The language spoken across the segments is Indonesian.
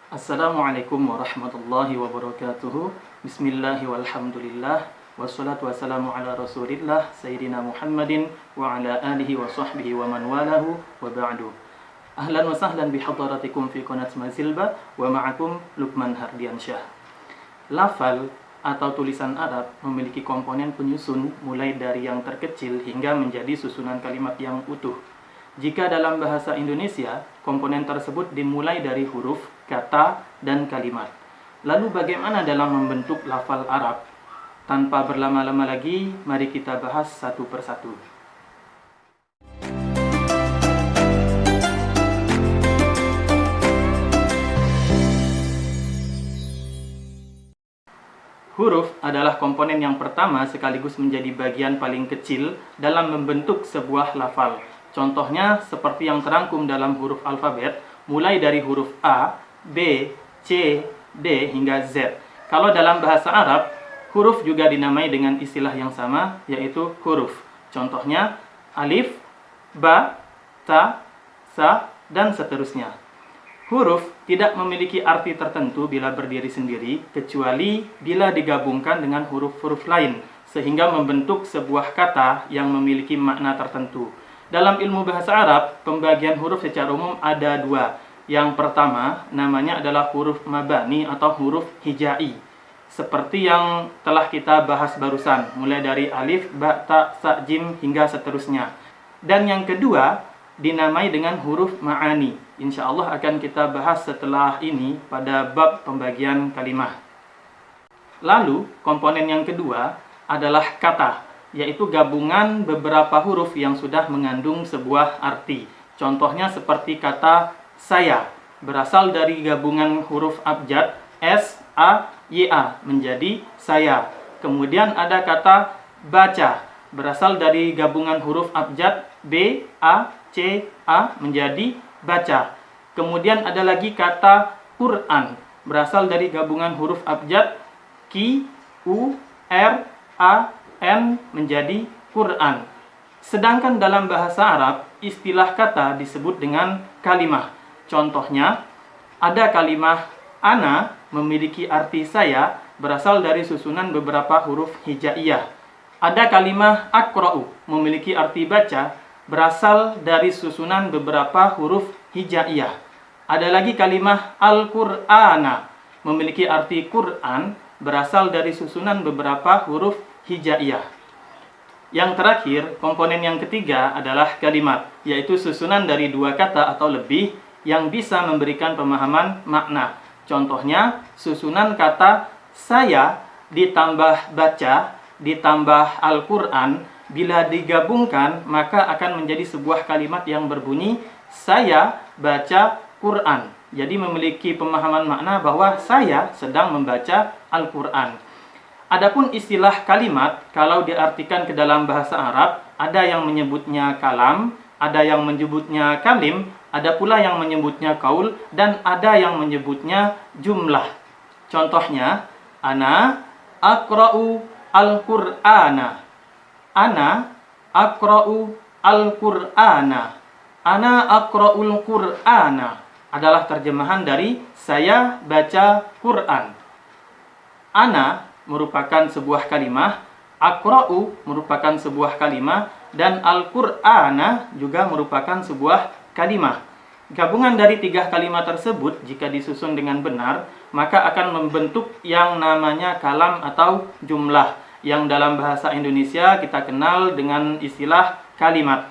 Assalamualaikum warahmatullahi wabarakatuh. Bismillah walhamdulillah. Wassalatu wassalamu ala rasulillah Sayyidina Muhammadin wa ala alihi wa sahbihi wa man walahu wa ba'du. Ahlan wa sahlan bihadaratikum fi qanat Mazilba wa ma'akum Lukman Hardiansyah. Lafal atau tulisan Arab memiliki komponen penyusun mulai dari yang terkecil hingga menjadi susunan kalimat yang utuh. Jika dalam bahasa Indonesia, komponen tersebut dimulai dari huruf, kata, dan kalimat. Lalu bagaimana dalam membentuk lafal Arab? Tanpa berlama-lama lagi, mari kita bahas satu persatu. Huruf adalah komponen yang pertama sekaligus menjadi bagian paling kecil dalam membentuk sebuah lafal. Contohnya seperti yang terangkum dalam huruf alfabet, mulai dari huruf A, B, C, D hingga Z. Kalau dalam bahasa Arab, huruf juga dinamai dengan istilah yang sama, yaitu huruf. Contohnya alif, ba, ta, sa, dan seterusnya. Huruf tidak memiliki arti tertentu bila berdiri sendiri, kecuali bila digabungkan dengan huruf-huruf lain, sehingga membentuk sebuah kata yang memiliki makna tertentu. Dalam ilmu bahasa Arab, pembagian huruf secara umum ada dua. Yang pertama, namanya adalah huruf mabani atau huruf hijai. Seperti yang telah kita bahas barusan, mulai dari alif, ba, ta, sa, jim, hingga seterusnya. Dan yang kedua, dinamai dengan huruf ma'ani. Insya Allah akan kita bahas setelah ini pada bab pembagian kalimah. Lalu, komponen yang kedua adalah kata, yaitu gabungan beberapa huruf yang sudah mengandung sebuah arti. Contohnya seperti kata saya, berasal dari gabungan huruf abjad S, A, Y, A menjadi saya. Kemudian ada kata baca, berasal dari gabungan huruf abjad B, A, C, A menjadi baca. Kemudian ada lagi kata Quran, berasal dari gabungan huruf abjad Q, U, R, A, N menjadi Quran. Sedangkan dalam bahasa Arab, istilah kata disebut dengan kalimah. Contohnya, ada kalimah ana memiliki arti saya, berasal dari susunan beberapa huruf hijaiyah. Ada kalimah aqra'u memiliki arti baca, berasal dari susunan beberapa huruf hijaiyah. Ada lagi kalimah al-Qur'ana memiliki arti Quran, berasal dari susunan beberapa huruf hijaiyah. Yang terakhir, komponen yang ketiga adalah kalimat, yaitu susunan dari dua kata atau lebih yang bisa memberikan pemahaman makna. Contohnya, susunan kata saya ditambah baca ditambah Al-Quran, bila digabungkan maka akan menjadi sebuah kalimat yang berbunyi saya baca Quran. Jadi memiliki pemahaman makna bahwa saya sedang membaca Al-Quran. Adapun istilah kalimat, kalau diartikan ke dalam bahasa Arab, ada yang menyebutnya kalam, ada yang menyebutnya kalim, ada pula yang menyebutnya kaul, dan ada yang menyebutnya jumlah. Contohnya, ana aqra'u al-Qur'ana. Ana aqra'u al-Qur'ana. Ana aqra'ul Qur'ana adalah terjemahan dari saya baca Quran. Ana merupakan sebuah kalimah, aqra'u merupakan sebuah kalimah, dan al-Qur'ana juga merupakan sebuah kalimah. Gabungan dari tiga kalimat tersebut jika disusun dengan benar, maka akan membentuk yang namanya kalam atau jumlah, yang dalam bahasa Indonesia kita kenal dengan istilah kalimat.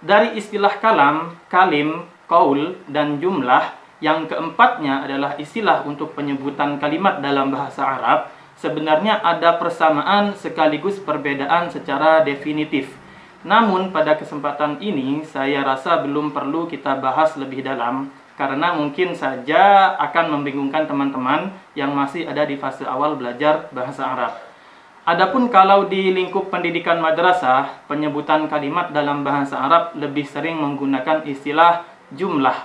Dari istilah kalam, kalim, qaul, dan jumlah, yang keempatnya adalah istilah untuk penyebutan kalimat dalam bahasa Arab. Sebenarnya ada persamaan sekaligus perbedaan secara definitif. Namun pada kesempatan ini saya rasa belum perlu kita bahas lebih dalam, karena mungkin saja akan membingungkan teman-teman yang masih ada di fase awal belajar bahasa Arab. Adapun kalau di lingkup pendidikan madrasah, penyebutan kalimat dalam bahasa Arab lebih sering menggunakan istilah jumlah.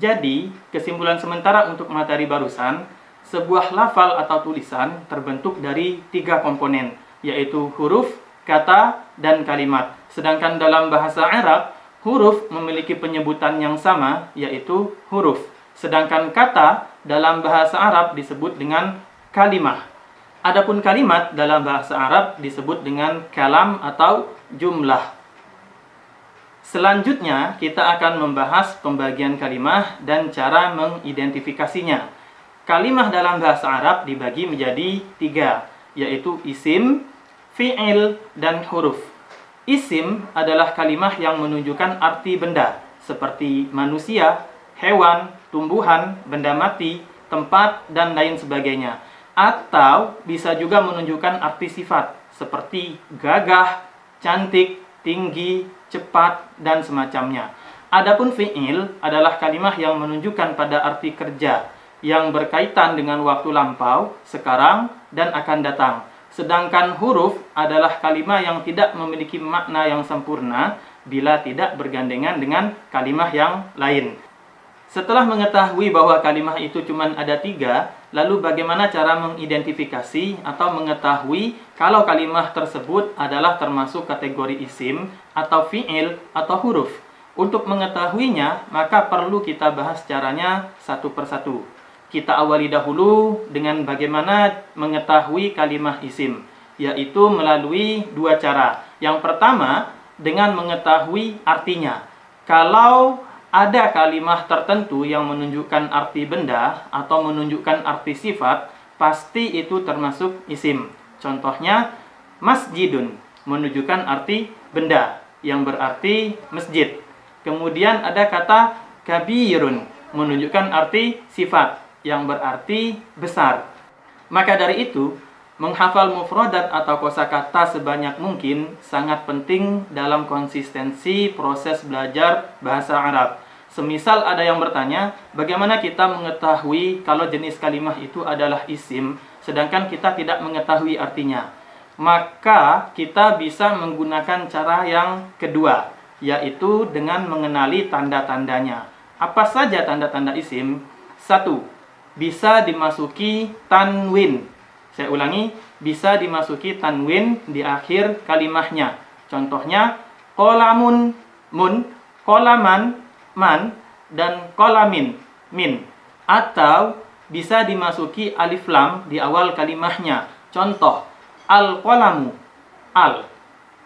Jadi, kesimpulan sementara untuk materi barusan, sebuah lafal atau tulisan terbentuk dari tiga komponen, yaitu huruf, kata, dan kalimat. Sedangkan dalam bahasa Arab, huruf memiliki penyebutan yang sama, yaitu huruf. Sedangkan kata dalam bahasa Arab disebut dengan kalimah. Adapun kalimat dalam bahasa Arab disebut dengan kalam atau jumlah. Selanjutnya kita akan membahas pembagian kalimah dan cara mengidentifikasinya. Kalimah dalam bahasa Arab dibagi menjadi 3, yaitu isim, fi'il, dan huruf. Isim adalah kalimah yang menunjukkan arti benda, seperti manusia, hewan, tumbuhan, benda mati, tempat, dan lain sebagainya. Atau bisa juga menunjukkan arti sifat, seperti gagah, cantik, tinggi, cepat, dan semacamnya. Adapun fi'il adalah kalimah yang menunjukkan pada arti kerja, yang berkaitan dengan waktu lampau, sekarang, dan akan datang. Sedangkan huruf adalah kalimah yang tidak memiliki makna yang sempurna bila tidak bergandengan dengan kalimah yang lain. Setelah mengetahui bahwa kalimah itu cuma ada 3, lalu bagaimana cara mengidentifikasi atau mengetahui kalau kalimah tersebut adalah termasuk kategori isim, atau fi'il, atau huruf? Untuk mengetahuinya, maka perlu kita bahas caranya satu persatu. Kita awali dahulu dengan bagaimana mengetahui kalimah isim, yaitu melalui 2 cara. Yang pertama, dengan mengetahui artinya. Kalau ada kalimah tertentu yang menunjukkan arti benda atau menunjukkan arti sifat, pasti itu termasuk isim. Contohnya, masjidun menunjukkan arti benda, yang berarti masjid. Kemudian ada kata kabirun menunjukkan arti sifat, yang berarti besar. Maka dari itu, menghafal mufradat atau kosakata sebanyak mungkin sangat penting dalam konsistensi proses belajar bahasa Arab. Semisal ada yang bertanya, bagaimana kita mengetahui kalau jenis kalimah itu adalah isim, sedangkan kita tidak mengetahui artinya? Maka kita bisa menggunakan cara yang kedua, yaitu dengan mengenali tanda-tandanya. Apa saja tanda-tanda isim? 1. Bisa dimasuki tanwin. Saya ulangi, bisa dimasuki tanwin di akhir kalimahnya. Contohnya, qolamun, mun, qolaman, man, dan qolamin, min. Atau bisa dimasuki alif lam di awal kalimahnya. Contoh, al-qolamu, al.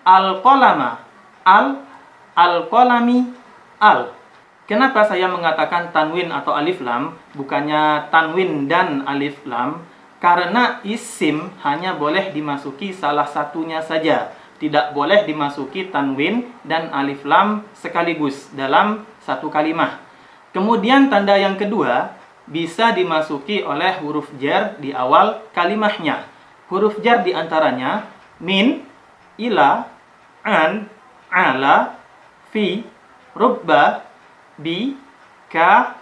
Al-qolama, al. Al-qolami, al. Kenapa saya mengatakan tanwin atau alif lam, bukannya tanwin dan alif lam? Karena isim hanya boleh dimasuki salah satunya saja. Tidak boleh dimasuki tanwin dan alif lam sekaligus dalam satu kalimah. Kemudian tanda yang kedua, bisa dimasuki oleh huruf jar di awal kalimahnya. Huruf jar diantaranya min, ila, an, ala, fi, rubba, bi, ka,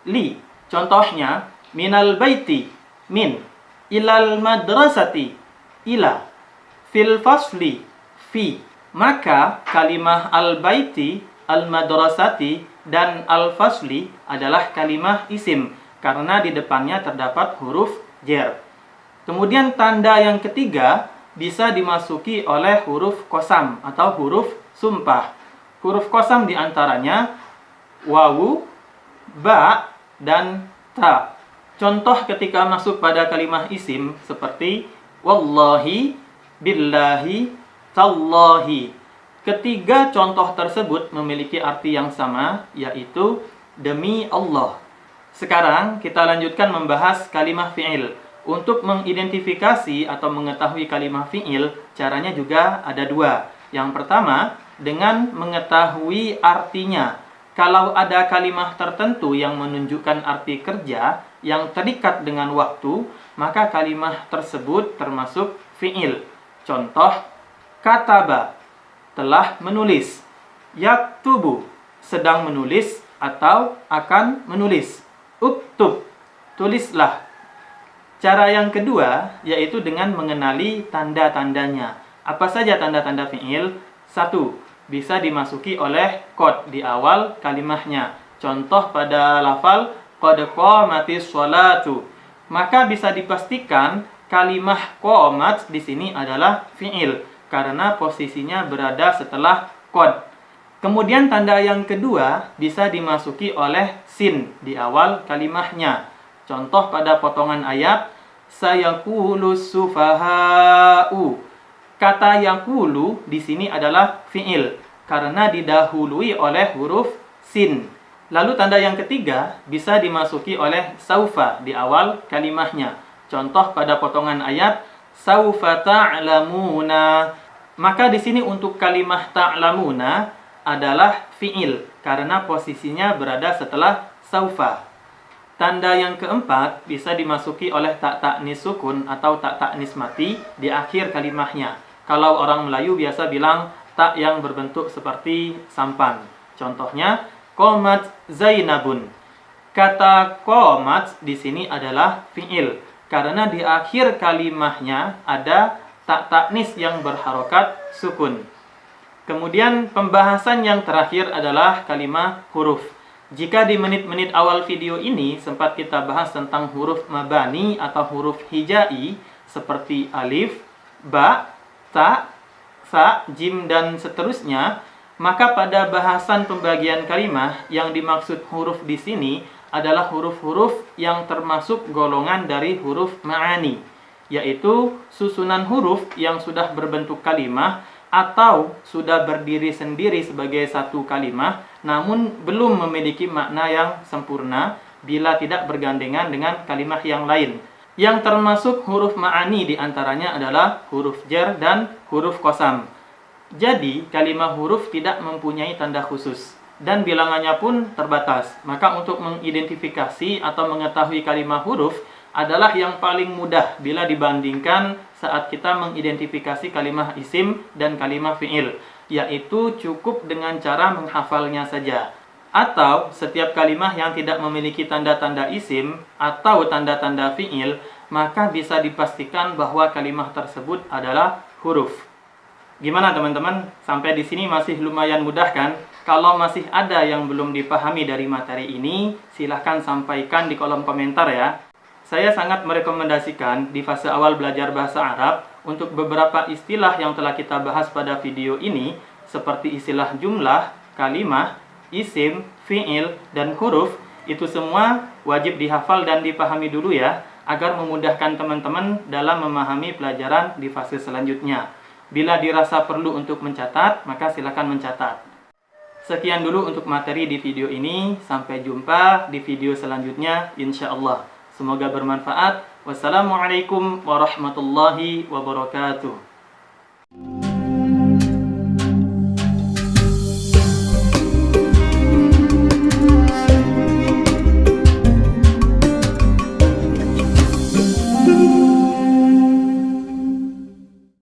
li. Contohnya, minal baiti, min, ilal madrasati, ila, fil fasli, fi. Maka kalimah al-baiti, al-madrasati, dan al-fasli adalah kalimah isim karena di depannya terdapat huruf jar. Kemudian tanda yang ketiga bisa dimasuki oleh huruf qasam atau huruf sumpah. Huruf qasam diantaranya wawu, ba, dan ta. Contoh ketika masuk pada kalimah isim seperti wallahi, billahi, tallahi. Ketiga contoh tersebut memiliki arti yang sama, yaitu demi Allah. Sekarang kita lanjutkan membahas kalimah fi'il. Untuk mengidentifikasi atau mengetahui kalimah fi'il, caranya juga ada 2. Yang pertama, dengan mengetahui artinya. Kalau ada kalimah tertentu yang menunjukkan arti kerja yang terikat dengan waktu, maka kalimah tersebut termasuk fi'il. Contoh, kataba, telah menulis. Yaktubu, sedang menulis atau akan menulis. Uktub, tulislah. Cara yang kedua yaitu dengan mengenali tanda-tandanya. Apa saja tanda-tanda fi'il? 1. Bisa dimasuki oleh qad di awal kalimahnya. Contoh pada lafal qad qamatis sholatu. Maka bisa dipastikan kalimah qamat di sini adalah fi'il karena posisinya berada setelah qad. Kemudian tanda yang kedua bisa dimasuki oleh sin di awal kalimahnya. Contoh pada potongan ayat, sayaqulus sufaha'u. Kata yaqulu di sini adalah fi'il karena didahului oleh huruf sin. Lalu tanda yang ketiga bisa dimasuki oleh saufa di awal kalimahnya. Contoh pada potongan ayat, saufa ta'lamuna. Maka di sini untuk kalimah ta'lamuna adalah fi'il karena posisinya berada setelah saufa. Tanda yang keempat bisa dimasuki oleh tak ta'nis sukun atau tak ta'nis mati di akhir kalimahnya. Kalau orang Melayu biasa bilang tak yang berbentuk seperti sampan. Contohnya qomat Zainabun. Kata qomat di sini adalah fi'il karena di akhir kalimahnya ada tak ta'nis yang berharokat sukun. Kemudian pembahasan yang terakhir adalah kalimat huruf. Jika di menit-menit awal video ini sempat kita bahas tentang huruf mabani atau huruf hijai seperti alif, ba, ta, sa, jim, dan seterusnya, maka pada bahasan pembagian kalimat yang dimaksud huruf di sini adalah huruf-huruf yang termasuk golongan dari huruf ma'ani, yaitu susunan huruf yang sudah berbentuk kalimat atau sudah berdiri sendiri sebagai satu kalimat namun belum memiliki makna yang sempurna bila tidak bergandengan dengan kalimat yang lain. Yang termasuk huruf ma'ani diantaranya adalah huruf jar dan huruf qasam. Jadi kalimat huruf tidak mempunyai tanda khusus dan bilangannya pun terbatas. Maka untuk mengidentifikasi atau mengetahui kalimat huruf adalah yang paling mudah bila dibandingkan saat kita mengidentifikasi kalimat isim dan kalimat fi'il, yaitu cukup dengan cara menghafalnya saja. Atau setiap kalimat yang tidak memiliki tanda-tanda isim atau tanda-tanda fi'il, maka bisa dipastikan bahwa kalimat tersebut adalah huruf. Gimana teman-teman? Sampai di sini masih lumayan mudah kan? Kalau masih ada yang belum dipahami dari materi ini, silahkan sampaikan di kolom komentar ya. Saya sangat merekomendasikan di fase awal belajar bahasa Arab untuk beberapa istilah yang telah kita bahas pada video ini, seperti istilah jumlah, kalimah, isim, fi'il, dan huruf. Itu semua wajib dihafal dan dipahami dulu ya, agar memudahkan teman-teman dalam memahami pelajaran di fase selanjutnya. Bila dirasa perlu untuk mencatat, maka silakan mencatat. Sekian dulu untuk materi di video ini. Sampai jumpa di video selanjutnya, insya Allah. Semoga bermanfaat. Wassalamualaikum warahmatullahi wabarakatuh.